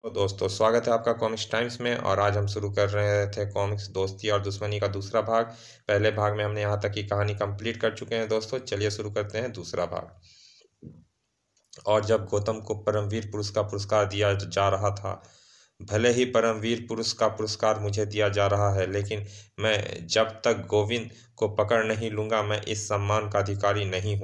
तो दोस्तों स्वागत है आपका कॉमिक्स टाइम्स में। और आज हम शुरू कर रहे थे कॉमिक्स दोस्ती और दुश्मनी का दूसरा भाग। पहले भाग में हमने यहाँ तक की कहानी कंप्लीट कर चुके हैं दोस्तों। चलिए शुरू करते हैं दूसरा भाग। और जब गौतम को परमवीर पुरुष का पुरस्कार दिया जा रहा था, भले ही परमवीर पुरुष का पुरस्कार मुझे दिया जा रहा है, लेकिन मैं जब तक गोविंद को पकड़ नहीं लूँगा मैं इस सम्मान का अधिकारी नहीं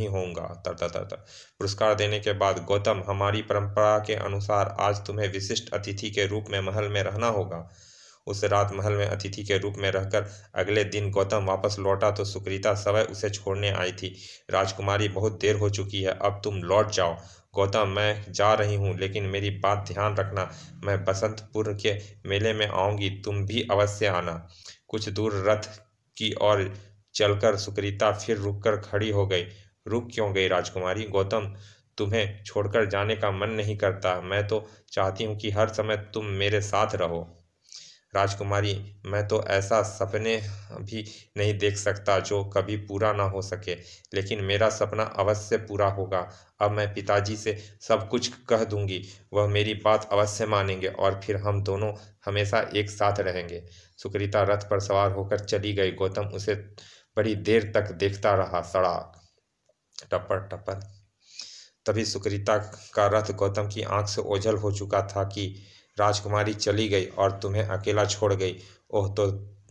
होऊंगा। तर तर तर तर। पुरस्कार देने के बाद, गौतम, हमारी परंपरा के अनुसार आज तुम्हें विशिष्ट अतिथि के रूप में महल में रहना होगा। उस रात महल में अतिथि के रूप में रहकर अगले दिन गौतम वापस लौटा तो सुकृता सवय उसे छोड़ने आई थी। राजकुमारी, बहुत देर हो चुकी है, अब तुम लौट जाओ। गौतम, मैं जा रही हूँ, लेकिन मेरी बात ध्यान रखना। मैं बसंतपुर के मेले में आऊँगी, तुम भी अवश्य आना। कुछ दूर रथ की ओर चलकर सुकृता फिर रुककर खड़ी हो गई। रुक क्यों गई राजकुमारी? गौतम, तुम्हें छोड़कर जाने का मन नहीं करता। मैं तो चाहती हूँ कि हर समय तुम मेरे साथ रहो। राजकुमारी, मैं तो ऐसा सपने भी नहीं देख सकता जो कभी पूरा ना हो सके, लेकिन मेरा सपना अवश्य पूरा होगा। अब मैं पिताजी से सब कुछ कह दूंगी, वह मेरी बात अवश्य मानेंगे और फिर हम दोनों हमेशा एक साथ रहेंगे। सुकृता रथ पर सवार होकर चली गई। गौतम उसे बड़ी देर तक देखता रहा। सड़क टपर टपर। तभी सुकृता का रथ गौतम की आंख से ओझल हो चुका था कि राजकुमारी चली गई और तुम्हें अकेला छोड़ गई। ओह, तो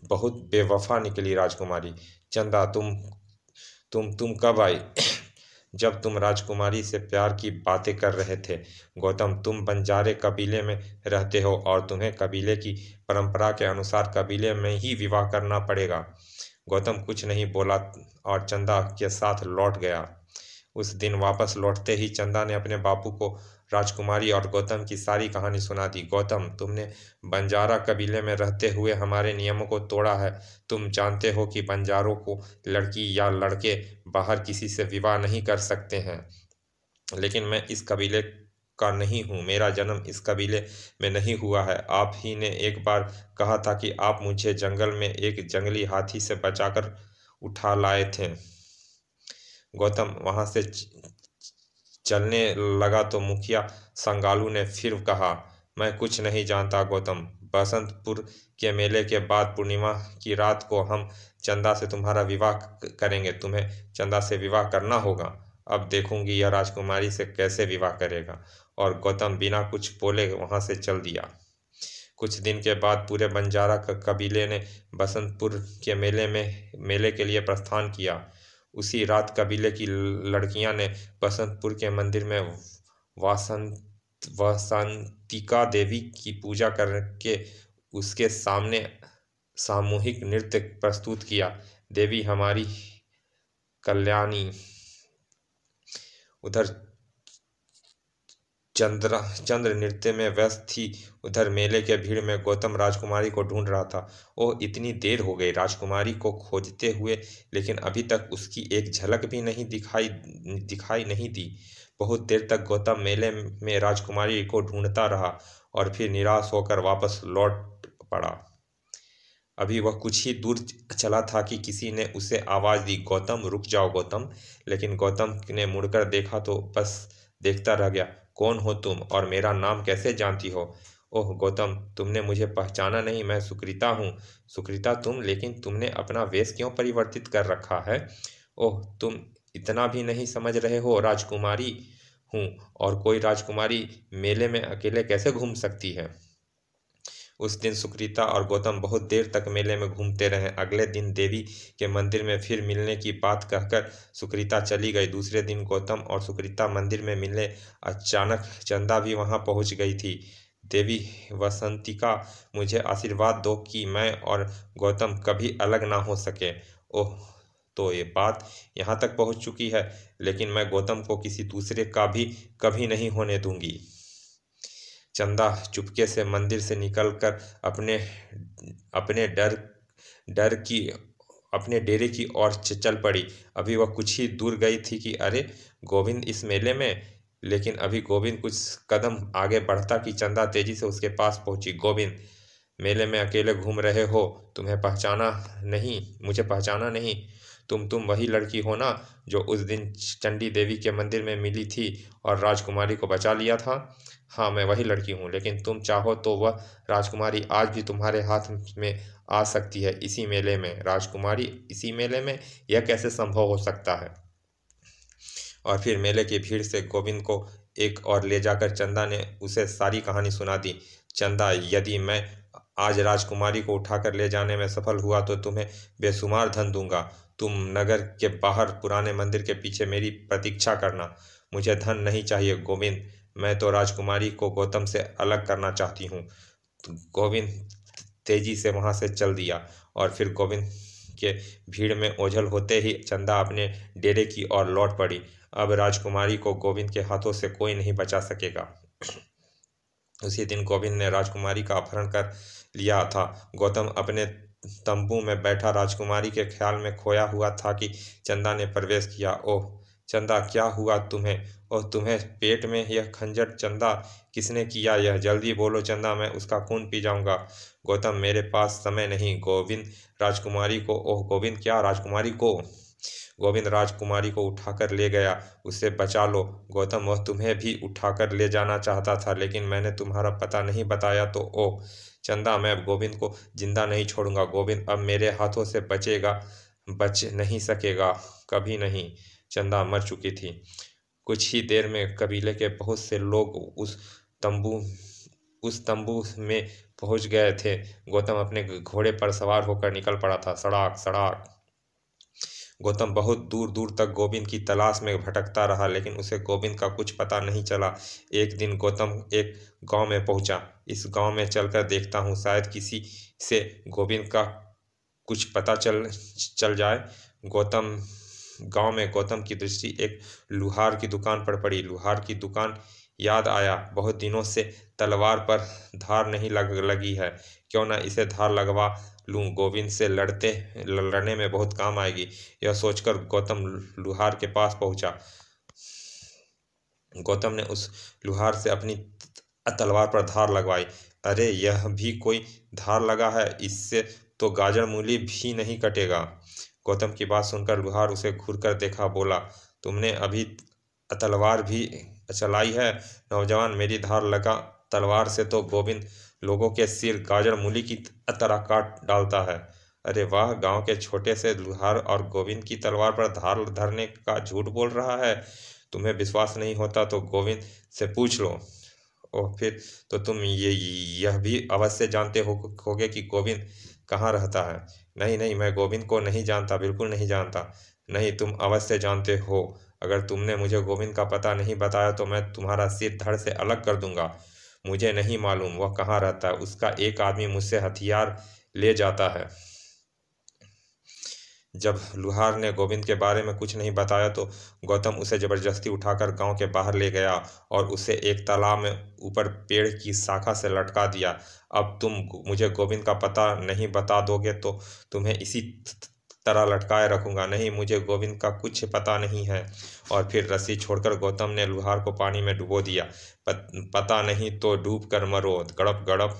बहुत बेवफा निकली राजकुमारी। चंदा, तुम कब आई? जब तुम राजकुमारी से प्यार की बातें कर रहे थे। गौतम, तुम बंजारे कबीले में रहते हो और तुम्हें कबीले की परंपरा के अनुसार कबीले में ही विवाह करना पड़ेगा। गौतम कुछ नहीं बोला और चंदा के साथ लौट गया। उस दिन वापस लौटते ही चंदा ने अपने बापू को राजकुमारी और गौतम की सारी कहानी सुना दी। गौतम, तुमने बंजारा कबीले में रहते हुए हमारे नियमों को तोड़ा है। तुम जानते हो कि बंजारों को लड़की या लड़के बाहर किसी से विवाह नहीं कर सकते हैं, लेकिन मैं इस कबीले का नहीं हूँ। मेरा जन्म इस कबीले में नहीं हुआ है। आप ही ने एक बार कहा था कि आप मुझे जंगल में एक जंगली हाथी से बचाकर उठा लाए थे। गौतम वहां से चलने लगा तो मुखिया संगालू ने फिर कहा, मैं कुछ नहीं जानता गौतम। बसंतपुर के मेले के बाद पूर्णिमा की रात को हम चंदा से तुम्हारा विवाह करेंगे। तुम्हें चंदा से विवाह करना होगा। अब देखूंगी यह राजकुमारी से कैसे विवाह करेगा। और गौतम बिना कुछ बोले वहां से चल दिया। कुछ दिन के बाद पूरे बंजारा कबीले ने बसंतपुर के मेले के लिए प्रस्थान किया। उसी रात कबीले की लड़कियां ने बसंतपुर के मंदिर में वसंतिका देवी की पूजा करके उसके सामने सामूहिक नृत्य प्रस्तुत किया। देवी हमारी कल्याणी। उधर चंद्र नृत्य में व्यस्त थी। उधर मेले के भीड़ में गौतम राजकुमारी को ढूंढ रहा था। ओह, इतनी देर हो गई राजकुमारी को खोजते हुए, लेकिन अभी तक उसकी एक झलक भी नहीं दिखाई नहीं दी। बहुत देर तक गौतम मेले में राजकुमारी को ढूंढता रहा और फिर निराश होकर वापस लौट पड़ा। अभी वह कुछ ही दूर चला था कि किसी ने उसे आवाज़ दी, गौतम, रुक जाओ गौतम। लेकिन गौतम ने मुड़कर देखा तो बस देखता रह गया। कौन हो तुम और मेरा नाम कैसे जानती हो? ओह गौतम, तुमने मुझे पहचाना नहीं। मैं सुकृता हूँ। सुकृता तुम? लेकिन तुमने अपना वेश क्यों परिवर्तित कर रखा है? ओह, तुम इतना भी नहीं समझ रहे हो? राजकुमारी हूँ, और कोई राजकुमारी मेले में अकेले कैसे घूम सकती है? उस दिन सुकृता और गौतम बहुत देर तक मेले में घूमते रहे। अगले दिन देवी के मंदिर में फिर मिलने की बात कहकर सुकृता चली गई। दूसरे दिन गौतम और सुकृता मंदिर में मिले। अचानक चंदा भी वहां पहुंच गई थी। देवी वसंतिका, मुझे आशीर्वाद दो कि मैं और गौतम कभी अलग ना हो सके। ओह, तो ये बात यहाँ तक पहुँच चुकी है, लेकिन मैं गौतम को किसी दूसरे का भी कभी नहीं होने दूंगी। चंदा चुपके से मंदिर से निकलकर अपने डर की अपने डेरे की ओर चल पड़ी। अभी वह कुछ ही दूर गई थी कि अरे, गोविंद इस मेले में। लेकिन अभी गोविंद कुछ कदम आगे बढ़ता कि चंदा तेजी से उसके पास पहुंची। गोविंद, मेले में अकेले घूम रहे हो? मुझे पहचाना नहीं? तुम वही लड़की हो ना जो उस दिन चंडी देवी के मंदिर में मिली थी और राजकुमारी को बचा लिया था? हाँ, मैं वही लड़की हूँ, लेकिन तुम चाहो तो वह राजकुमारी आज भी तुम्हारे हाथ में आ सकती है, इसी मेले में। राजकुमारी इसी मेले में? यह कैसे संभव हो सकता है? और फिर मेले की भीड़ से गोविंद को एक और ले जाकर चंदा ने उसे सारी कहानी सुना दी। चंदा, यदि मैं आज राजकुमारी को उठाकर ले जाने में सफल हुआ तो तुम्हें बेशुमार धन दूंगा। तुम नगर के बाहर पुराने मंदिर के पीछे मेरी प्रतीक्षा करना। मुझे धन नहीं चाहिए गोविंद, मैं तो राजकुमारी को गौतम से अलग करना चाहती हूँ। तो गोविंद तेजी से वहां से चल दिया और फिर गोविंद के भीड़ में ओझल होते ही चंदा अपने डेरे की ओर लौट पड़ी। अब राजकुमारी को गोविंद के हाथों से कोई नहीं बचा सकेगा। उसी दिन गोविंद ने राजकुमारी का अपहरण कर लिया था। गौतम अपने तंबू में बैठा राजकुमारी के ख्याल में खोया हुआ था कि चंदा ने प्रवेश किया। ओह चंदा, क्या हुआ तुम्हें? ओह, तुम्हें पेट में यह खंजर? चंदा, किसने किया यह? जल्दी बोलो चंदा, मैं उसका खून पी जाऊंगा। गौतम, मेरे पास समय नहीं। गोविंद राजकुमारी को, ओह गोविंद, क्या राजकुमारी को? गोविंद राजकुमारी को उठाकर ले गया, उसे बचा लो। गौतम, वह तुम्हें भी उठाकर ले जाना चाहता था, लेकिन मैंने तुम्हारा पता नहीं बताया तो? ओह चंदा, मैं गोविंद को जिंदा नहीं छोड़ूंगा। गोविंद अब मेरे हाथों से बच नहीं सकेगा, कभी नहीं। चंदा मर चुकी थी। कुछ ही देर में कबीले के बहुत से लोग तंबू उस तंबू में पहुंच गए थे। गौतम अपने घोड़े पर सवार होकर निकल पड़ा था। सड़ाक सड़ाक। गौतम बहुत दूर दूर तक गोविंद की तलाश में भटकता रहा, लेकिन उसे गोविंद का कुछ पता नहीं चला। एक दिन गौतम एक गांव में पहुंचा। इस गांव में चलकर देखता हूँ, शायद किसी से गोविंद का कुछ पता चल जाए। गौतम गांव में गौतम की दृष्टि एक लुहार की दुकान पर पड़ी। लुहार की दुकान, याद आया, बहुत दिनों से तलवार पर धार नहीं लगी है, क्यों न इसे धार लगवा लूं, गोविंद से लड़ने में बहुत काम आएगी। यह सोचकर गौतम लुहार के पास पहुंचा। गौतम ने उस लुहार से अपनी तलवार पर धार लगवाई। अरे, यह भी कोई धार लगा है, इससे तो गाजर मूली भी नहीं कटेगा। गौतम की बात सुनकर लुहार उसे घूरकर देखा, बोला, तुमने अभी तलवार भी चलाई है? नौजवान, मेरी धार लगा तलवार से तो गोविंद लोगों के सिर गाजर मूली की तरह काट डालता है। अरे वाह, गांव के छोटे से लुहार और गोविंद की तलवार पर धार धरने का झूठ बोल रहा है। तुम्हें विश्वास नहीं होता तो गोविंद से पूछ लो। ओह, फिर तो तुम यह भी अवश्य जानते होगे कि गोविंद कहाँ रहता है। नहीं नहीं, मैं गोविंद को नहीं जानता, बिल्कुल नहीं जानता। नहीं, तुम अवश्य जानते हो। अगर तुमने मुझे गोविंद का पता नहीं बताया तो मैं तुम्हारा सिर धड़ से अलग कर दूंगा। मुझे नहीं मालूम वह कहाँ रहता है। उसका एक आदमी मुझसे हथियार ले जाता है। जब लुहार ने गोविंद के बारे में कुछ नहीं बताया तो गौतम उसे जबरदस्ती उठाकर गांव के बाहर ले गया और उसे एक तालाब में ऊपर पेड़ की शाखा से लटका दिया। अब तुम मुझे गोविंद का पता नहीं बता दोगे तो तुम्हें इसी तरह लटकाए रखूंगा। नहीं, मुझे गोविंद का कुछ पता नहीं है। और फिर रस्सी छोड़कर गौतम ने लुहार को पानी में डुबो दिया। पता नहीं तो डूब कर मरो। गड़प गड़प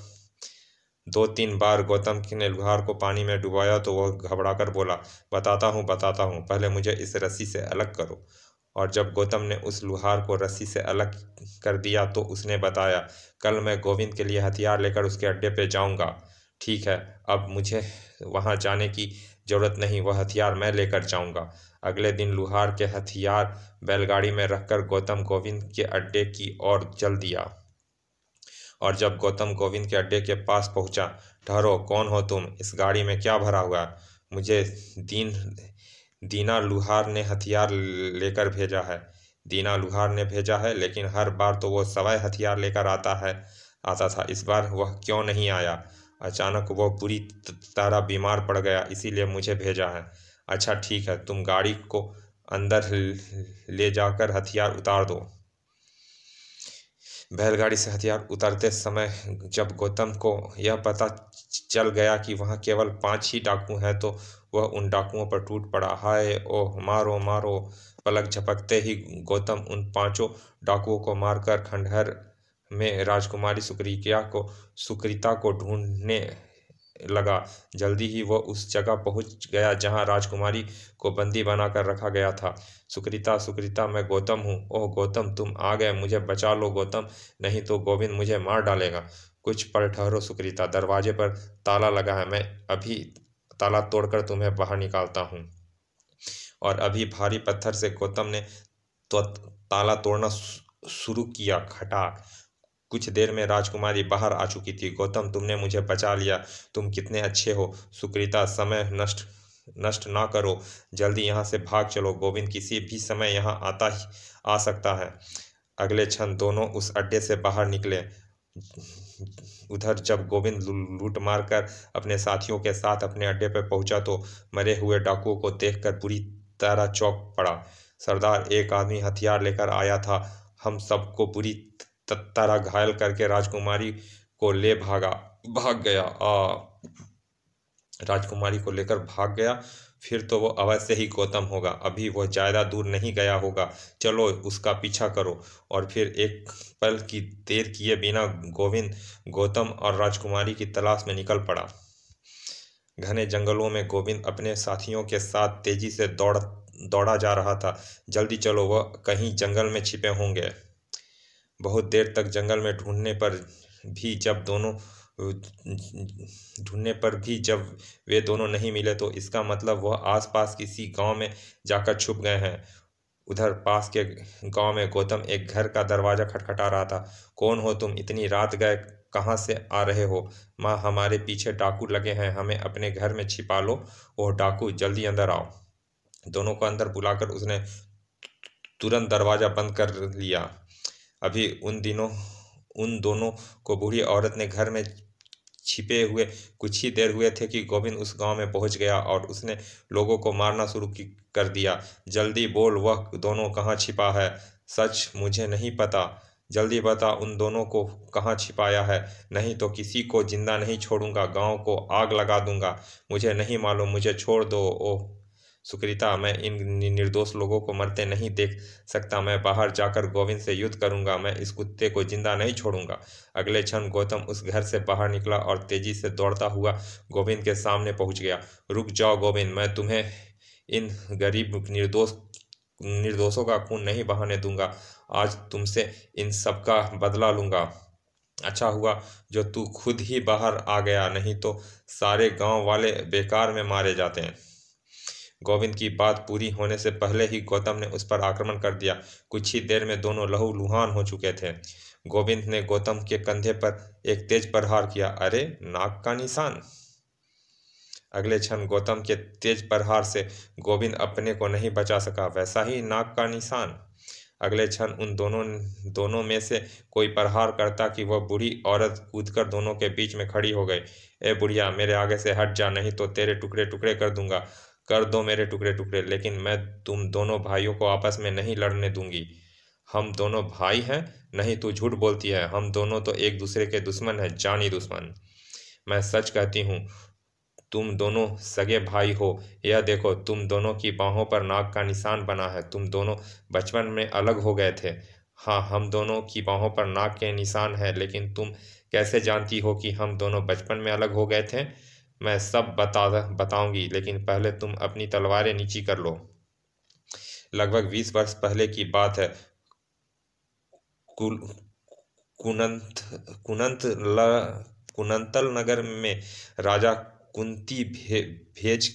2-3 बार गौतम ने लुहार को पानी में डुबाया तो वह घबराकर बोला, बताता हूँ, पहले मुझे इस रस्सी से अलग करो। और जब गौतम ने उस लुहार को रस्सी से अलग कर दिया तो उसने बताया, कल मैं गोविंद के लिए हथियार लेकर उसके अड्डे पे जाऊंगा। ठीक है, अब मुझे वहां जाने की जरूरत नहीं, वह हथियार मैं लेकर जाऊंगा। अगले दिन लुहार के हथियार बैलगाड़ी में रखकर गौतम गोविंद के अड्डे की ओर चल दिया। और जब गौतम गोविंद के अड्डे के पास पहुंचा, ठहरो, कौन हो तुम? इस गाड़ी में क्या भरा हुआ है? मुझे दीना लुहार ने हथियार लेकर भेजा है। दीना लुहार ने भेजा है, लेकिन हर बार तो वो सवाए हथियार लेकर आता था। इस बार वह क्यों नहीं आया? अचानक वो बुरी तरह बीमार पड़ गया, इसीलिए मुझे भेजा है। अच्छा ठीक है, तुम गाड़ी को अंदर ले जाकर हथियार उतार दो। बैलगाड़ी से हथियार उतारते समय जब गौतम को यह पता चल गया कि वहां केवल 5 ही डाकू हैं तो वह उन डाकुओं पर टूट पड़ा। हाय, ओह, मारो मारो। पलक झपकते ही गौतम उन 5 डाकुओं को मारकर खंडहर में राजकुमारी सुकृता को ढूंढने लगा। जल्दी ही वह उस जगह पहुंच गया जहां राजकुमारी को बंदी बनाकर रखा गया था। सुकृता, सुकृता, मैं गौतम हूँ। ओह गौतम, तुम आ गए, मुझे बचा लो गौतम, नहीं तो गोविंद मुझे मार डालेगा। कुछ पल ठहरो सुकृता, दरवाजे पर ताला लगा है, मैं अभी ताला तोड़कर तुम्हें बाहर निकालता हूँ। और अभी भारी पत्थर से गौतम ने तो ताला तोड़ना शुरू किया। खटाक। कुछ देर में राजकुमारी बाहर आ चुकी थी। गौतम, तुमने मुझे बचा लिया, तुम कितने अच्छे हो। सुकृता, समय नष्ट नष्ट ना करो, जल्दी यहाँ से भाग चलो, गोविंद किसी भी समय यहाँ आ सकता है। अगले क्षण दोनों उस अड्डे से बाहर निकले। उधर जब गोविंद लूट मार कर अपने साथियों के साथ अपने अड्डे पर पहुंचा तो मरे हुए डाकुओं को देखकर बुरी तरह चौंक पड़ा। सरदार, एक आदमी हथियार लेकर आया था, हम सबको बुरी तरह घायल करके राजकुमारी को ले भाग गया। राजकुमारी को लेकर भाग गया, फिर तो वो अवश्य ही गौतम होगा, अभी वो ज़्यादा दूर नहीं गया होगा, चलो उसका पीछा करो। और फिर एक पल की देर किए बिना गोविंद गौतम और राजकुमारी की तलाश में निकल पड़ा। घने जंगलों में गोविंद अपने साथियों के साथ तेजी से दौड़ा जा रहा था। जल्दी चलो, वह कहीं जंगल में छिपे होंगे। बहुत देर तक जंगल में ढूंढने पर भी जब वे दोनों नहीं मिले तो इसका मतलब वह आसपास किसी गांव में जाकर छुप गए हैं। उधर पास के गांव में गौतम एक घर का दरवाजा खटखटा रहा था। कौन हो तुम, इतनी रात गए कहाँ से आ रहे हो? माँ, हमारे पीछे डाकू लगे हैं, हमें अपने घर में छिपा लो। ओह डाकू, जल्दी अंदर आओ। दोनों को अंदर बुलाकर उसने तुरंत दरवाजा बंद कर लिया। अभी उन दोनों को बूढ़ी औरत ने घर में छिपे हुए कुछ ही देर हुए थे कि गोविंद उस गांव में पहुंच गया और उसने लोगों को मारना शुरू कर दिया। जल्दी बोल, वह दोनों कहाँ छिपा है? सच मुझे नहीं पता, जल्दी बता उन दोनों को कहाँ छिपाया है, नहीं तो किसी को जिंदा नहीं छोड़ूंगा, गांव को आग लगा दूंगा। मुझे नहीं मालूम, मुझे छोड़ दो। ओह सुकृता, मैं इन निर्दोष लोगों को मरते नहीं देख सकता, मैं बाहर जाकर गोविंद से युद्ध करूंगा, मैं इस कुत्ते को जिंदा नहीं छोड़ूंगा। अगले क्षण गौतम उस घर से बाहर निकला और तेजी से दौड़ता हुआ गोविंद के सामने पहुंच गया। रुक जाओ गोविंद, मैं तुम्हें इन गरीब निर्दोषों का खून नहीं बहाने दूंगा, आज तुमसे इन सब का बदला लूंगा। अच्छा हुआ जो तू खुद ही बाहर आ गया, नहीं तो सारे गांव वाले बेकार में मारे जाते हैं। गोविंद की बात पूरी होने से पहले ही गौतम ने उस पर आक्रमण कर दिया। कुछ ही देर में दोनों लहूलुहान हो चुके थे। गोविंद ने गौतम के कंधे पर एक तेज प्रहार किया। अरे, नाक का निशान! अगले क्षण गौतम के तेज प्रहार से गोविंद अपने को नहीं बचा सका, वैसा ही नाक का निशान। अगले क्षण उन दोनों में से कोई प्रहार करता कि वह बूढ़ी औरत कूदकर दोनों के बीच में खड़ी हो गई। ए बुढ़िया, मेरे आगे से हट जा, नहीं तो तेरे टुकड़े टुकड़े कर दूंगा। कर दो मेरे टुकड़े टुकड़े, लेकिन मैं तुम दोनों भाइयों को आपस में नहीं लड़ने दूंगी। हम दोनों भाई हैं? नहीं, तू झूठ बोलती है, हम दोनों तो एक दूसरे के दुश्मन हैं, जानी दुश्मन। मैं सच कहती हूँ, तुम दोनों सगे भाई हो। यह देखो, तुम दोनों की बाहों पर नाग का निशान बना है, तुम दोनों बचपन में अलग हो गए थे। हाँ, हम दोनों की बाहों पर नाग के निशान है, लेकिन तुम कैसे जानती हो कि हम दोनों बचपन में अलग हो गए थे? मैं सब बताऊंगी, लेकिन पहले तुम अपनी तलवारें नीची कर लो। लगभग 20 वर्ष पहले की बात है। कुनंत कुनंतल नगर में राजा कुंती भेज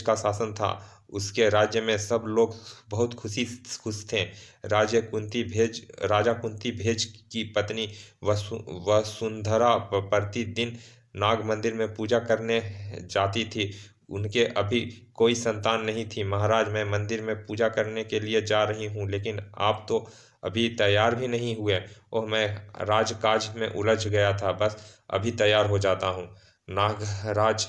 का शासन था। उसके राज्य में सब लोग बहुत खुश थे। राजा कुंती भेज की पत्नी वसुंधरा प्रतिदिन नाग मंदिर में पूजा करने जाती थी। उनके अभी कोई संतान नहीं थी। महाराज, मैं मंदिर में पूजा करने के लिए जा रही हूँ, लेकिन आप तो अभी तैयार भी नहीं हुए। ओह, मैं राजकाज में उलझ गया था, बस अभी तैयार हो जाता हूँ। नागराज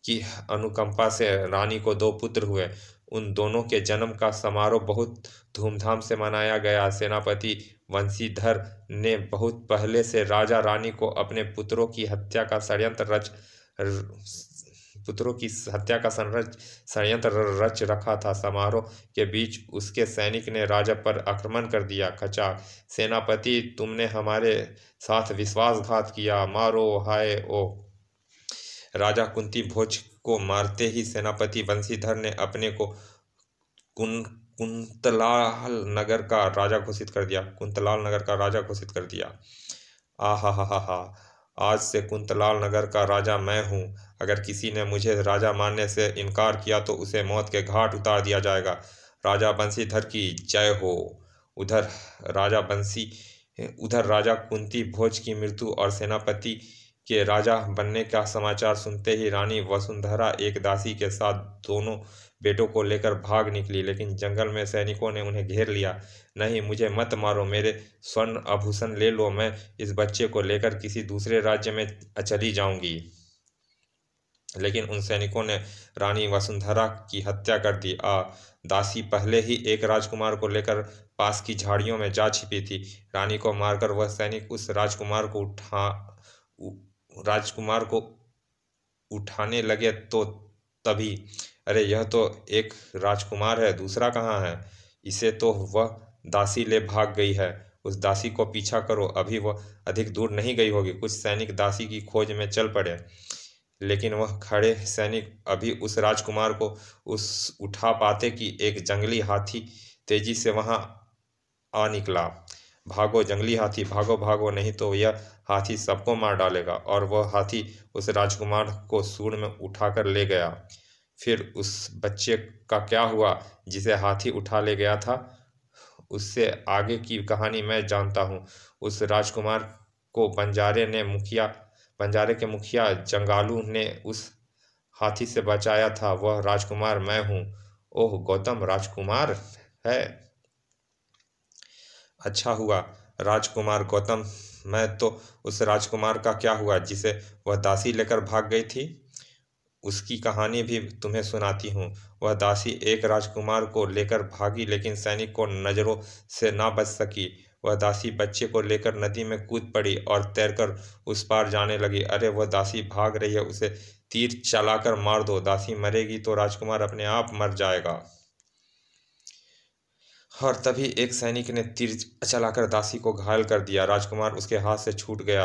की अनुकंपा से रानी को 2 पुत्र हुए। उन दोनों के जन्म का समारोह बहुत धूमधाम से मनाया गया। सेनापति वंशीधर ने बहुत पहले से राजा रानी को अपने पुत्रों की हत्या का षड्यंत्र पुत्रों की हत्या का षड्यंत्र रच रखा था। समारोह के बीच उसके सैनिक ने राजा पर आक्रमण कर दिया। खचा, सेनापति, तुमने हमारे साथ विश्वासघात किया, मारो, हाय ओ। राजा कुंती भोज को मारते ही सेनापति बंशीधर ने अपने को कुंतलाल नगर का राजा घोषित कर दिया। कुंतलाल नगर का राजा घोषित कर दिया। आहा, आज से कुंतलाल नगर का राजा मैं हूँ। अगर किसी ने मुझे राजा मानने से इनकार किया तो उसे मौत के घाट उतार दिया जाएगा। राजा बंशीधर की जय हो। उधर राजा कुंती भोज की मृत्यु और सेनापति के राजा बनने का समाचार सुनते ही रानी वसुंधरा एक दासी के साथ दोनों बेटों को लेकर भाग निकली, लेकिन जंगल में सैनिकों ने उन्हें घेर लिया। नहीं, मुझे मत मारो, मेरे स्वर्ण आभूषण ले लो, मैं इस बच्चे को लेकर किसी दूसरे राज्य में चली जाऊंगी। लेकिन उन सैनिकों ने रानी वसुंधरा की हत्या कर दी। दासी पहले ही एक राजकुमार को लेकर पास की झाड़ियों में जा छिपी थी। रानी को मारकर वह सैनिक उस राजकुमार को उठाने लगे तो तभी, अरे यह तो एक राजकुमार है, दूसरा कहाँ है? इसे तो वह दासी ले भाग गई है। उस दासी को पीछा करो, अभी वह अधिक दूर नहीं गई होगी। कुछ सैनिक दासी की खोज में चल पड़े, लेकिन वह खड़े सैनिक अभी उस राजकुमार को उठा पाते कि एक जंगली हाथी तेजी से वहां आ निकला। भागो जंगली हाथी, भागो भागो, नहीं तो यह हाथी सबको मार डालेगा। और वह हाथी उस राजकुमार को सूंड में उठाकर ले गया। फिर उस बच्चे का क्या हुआ जिसे हाथी उठा ले गया था? उससे आगे की कहानी मैं जानता हूँ। उस राजकुमार को बंजारे के मुखिया जंगालू ने उस हाथी से बचाया था। वह राजकुमार मैं हूँ। ओह गौतम राजकुमार है? अच्छा हुआ राजकुमार गौतम। मैं तो उस राजकुमार का क्या हुआ जिसे वह दासी लेकर भाग गई थी, उसकी कहानी भी तुम्हें सुनाती हूँ। वह दासी एक राजकुमार को लेकर भागी, लेकिन सैनिक को नज़रों से ना बच सकी। वह दासी बच्चे को लेकर नदी में कूद पड़ी और तैरकर उस पार जाने लगी। अरे वह दासी भाग रही है, उसे तीर चलाकर मार दो। दासी मरेगी तो राजकुमार अपने आप मर जाएगा। और तभी एक सैनिक ने तीर चलाकर दासी को घायल कर दिया। राजकुमार उसके हाथ से छूट गया।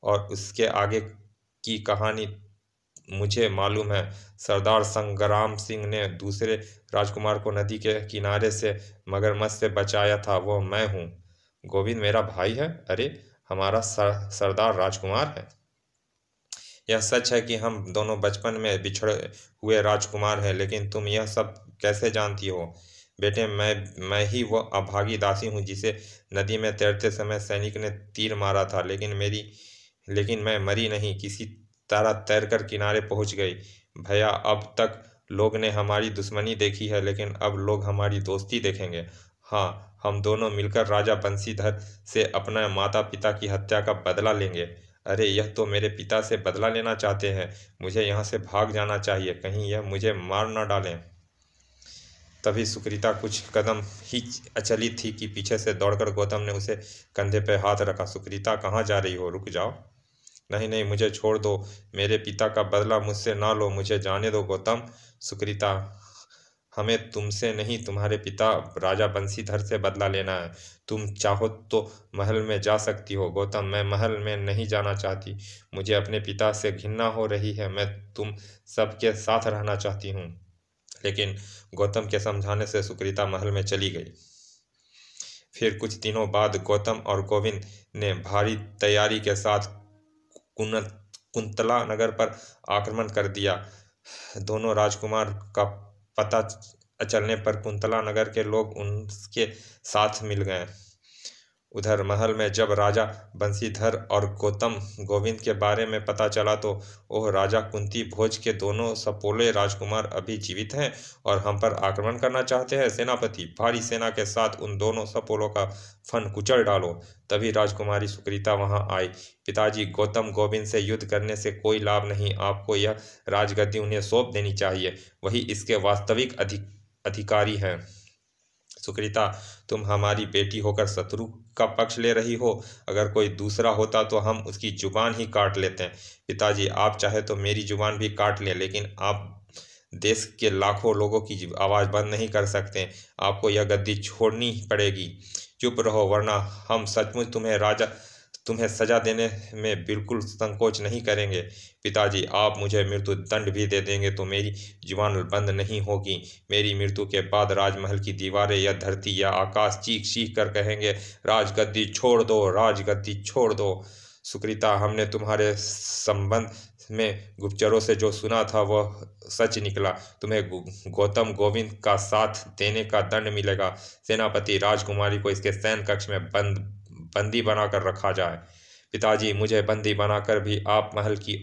और उसके आगे की कहानी मुझे मालूम है। सरदार संग्राम सिंह ने दूसरे राजकुमार को नदी के किनारे से मगरमच्छ से बचाया था, वो मैं हूँ। गोविंद मेरा भाई है? अरे हमारा सरदार राजकुमार है। यह सच है कि हम दोनों बचपन में बिछड़े हुए राजकुमार हैं, लेकिन तुम यह सब कैसे जानती हो? बेटे, मैं ही वो अभागी दासी हूँ जिसे नदी में तैरते समय सैनिक ने तीर मारा था, लेकिन मैं मरी नहीं, किसी तरह तैरकर किनारे पहुँच गई। भैया, अब तक लोग ने हमारी दुश्मनी देखी है, लेकिन अब लोग हमारी दोस्ती देखेंगे। हाँ, हम दोनों मिलकर राजा बंशीधर से अपना माता पिता की हत्या का बदला लेंगे। अरे यह तो मेरे पिता से बदला लेना चाहते हैं। मुझे यहाँ से भाग जाना चाहिए, कहीं यह मुझे मार न डालें। तभी सुकृता कुछ कदम ही चली थी कि पीछे से दौड़कर गौतम ने उसे कंधे पर हाथ रखा। सुकृता, कहाँ जा रही हो? रुक जाओ। नहीं नहीं, मुझे छोड़ दो। मेरे पिता का बदला मुझसे ना लो, मुझे जाने दो गौतम। सुकृता, हमें तुमसे नहीं, तुम्हारे पिता राजा बंशीधर से बदला लेना है। तुम चाहो तो महल में जा सकती हो। गौतम, मैं महल में नहीं जाना चाहती। मुझे अपने पिता से घृणा हो रही है। मैं तुम सबके साथ रहना चाहती हूँ। लेकिन गौतम के समझाने से सुकृता महल में चली गई। फिर कुछ दिनों बाद गौतम और गोविंद ने भारी तैयारी के साथ कुंतला नगर पर आक्रमण कर दिया। दोनों राजकुमार का पता चलने पर कुंतला नगर के लोग उनके साथ मिल गए। उधर महल में जब राजा बंशीधर और गौतम गोविंद के बारे में पता चला तो वह राजा कुंती भोज के दोनों सपोले राजकुमार अभी जीवित हैं और हम पर आक्रमण करना चाहते हैं। सेनापति, भारी सेना के साथ उन दोनों सपोलों का फन कुचल डालो। तभी राजकुमारी सुकृता वहां आई। पिताजी, गौतम गोविंद से युद्ध करने से कोई लाभ नहीं। आपको यह राजगद्दी उन्हें सौंप देनी चाहिए, वही इसके वास्तविक अधिकारी हैं। सुकृता, तुम हमारी बेटी होकर शत्रु का पक्ष ले रही हो। अगर कोई दूसरा होता तो हम उसकी जुबान ही काट लेते। पिताजी, आप चाहे तो मेरी जुबान भी काट लें, लेकिन आप देश के लाखों लोगों की आवाज़ बंद नहीं कर सकते। आपको यह गद्दी छोड़नी पड़ेगी। चुप रहो, वरना हम सचमुच तुम्हें सजा देने में बिल्कुल संकोच नहीं करेंगे। पिताजी, आप मुझे मृत्यु दंड भी दे देंगे तो मेरी जुबान बंद नहीं होगी। मेरी मृत्यु के बाद राजमहल की दीवारें या धरती या आकाश चीख चीख कर कहेंगे, राजगद्दी छोड़ दो, राजगद्दी छोड़ दो। सुकृता, हमने तुम्हारे संबंध में गुप्तचरों से जो सुना था वह सच निकला। तुम्हें गौतम गोविंद का साथ देने का दंड मिलेगा। सेनापति, राजकुमारी को इसके शयन कक्ष में बंदी बनाकर रखा जाए। पिताजी, मुझे बंदी बनाकर भी आप महल की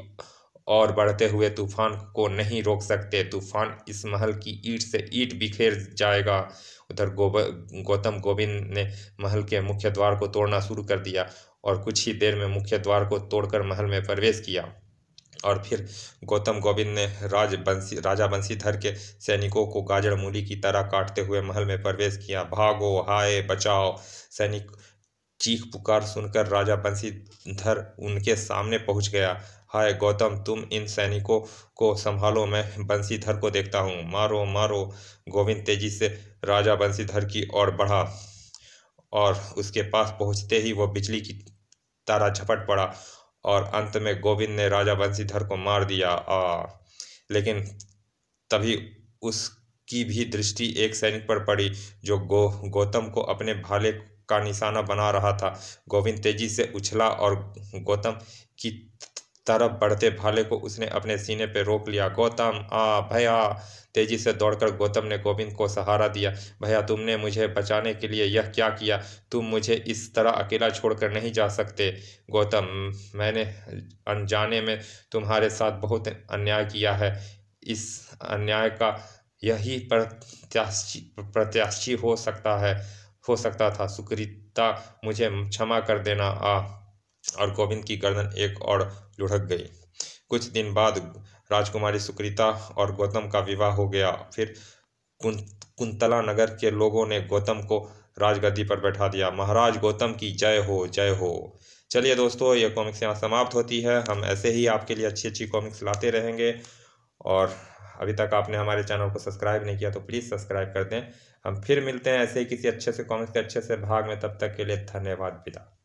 और बढ़ते हुए तूफान को नहीं रोक सकते। तूफान इस महल की ईंट से ईंट बिखेर जाएगा। उधर गौतम गोविंद ने महल के मुख्य द्वार को तोड़ना शुरू कर दिया और कुछ ही देर में मुख्य द्वार को तोड़कर महल में प्रवेश किया। और फिर गौतम गोविंद ने राजा बंशीधर के सैनिकों को गाजर मूली की तरह काटते हुए महल में प्रवेश किया। भागो, हाय बचाओ! सैनिक चीख पुकार सुनकर राजा बंशीधर उनके सामने पहुंच गया। हाय गौतम, तुम इन सैनिकों को संभालो, मैं बंशीधर को देखता हूँ। मारो मारो! गोविंद तेजी से राजा बंशीधर की ओर बढ़ा और उसके पास पहुंचते ही वह बिजली की तरह झपट पड़ा और अंत में गोविंद ने राजा बंशीधर को मार दिया। लेकिन तभी उसकी भी दृष्टि एक सैनिक पर पड़ी जो गौतम को अपने भाले का निशाना बना रहा था। गोविंद तेजी से उछला और गौतम की तरफ बढ़ते भाले को उसने अपने सीने पर रोक लिया। गौतम, भैया! तेजी से दौड़कर गौतम ने गोविंद को सहारा दिया। भैया, तुमने मुझे बचाने के लिए यह क्या किया? तुम मुझे इस तरह अकेला छोड़कर नहीं जा सकते। गौतम, मैंने अनजाने में तुम्हारे साथ बहुत अन्याय किया है। इस अन्याय का यही प्रत्याशी हो सकता था। सुकृता, मुझे क्षमा कर देना। और गोविंद की गर्दन एक और लुढ़क गई। कुछ दिन बाद राजकुमारी सुकृता और गौतम का विवाह हो गया। फिर कुंतला नगर के लोगों ने गौतम को राजगद्दी पर बैठा दिया। महाराज गौतम की जय हो, जय हो। चलिए दोस्तों, ये कॉमिक्स यहाँ समाप्त होती है। हम ऐसे ही आपके लिए अच्छी अच्छी कॉमिक्स लाते रहेंगे। और अभी तक आपने हमारे चैनल को सब्सक्राइब नहीं किया तो प्लीज़ सब्सक्राइब कर दें। हम फिर मिलते हैं ऐसे ही किसी अच्छे से कॉमिक्स के अच्छे से भाग में। तब तक के लिए धन्यवाद। विदा।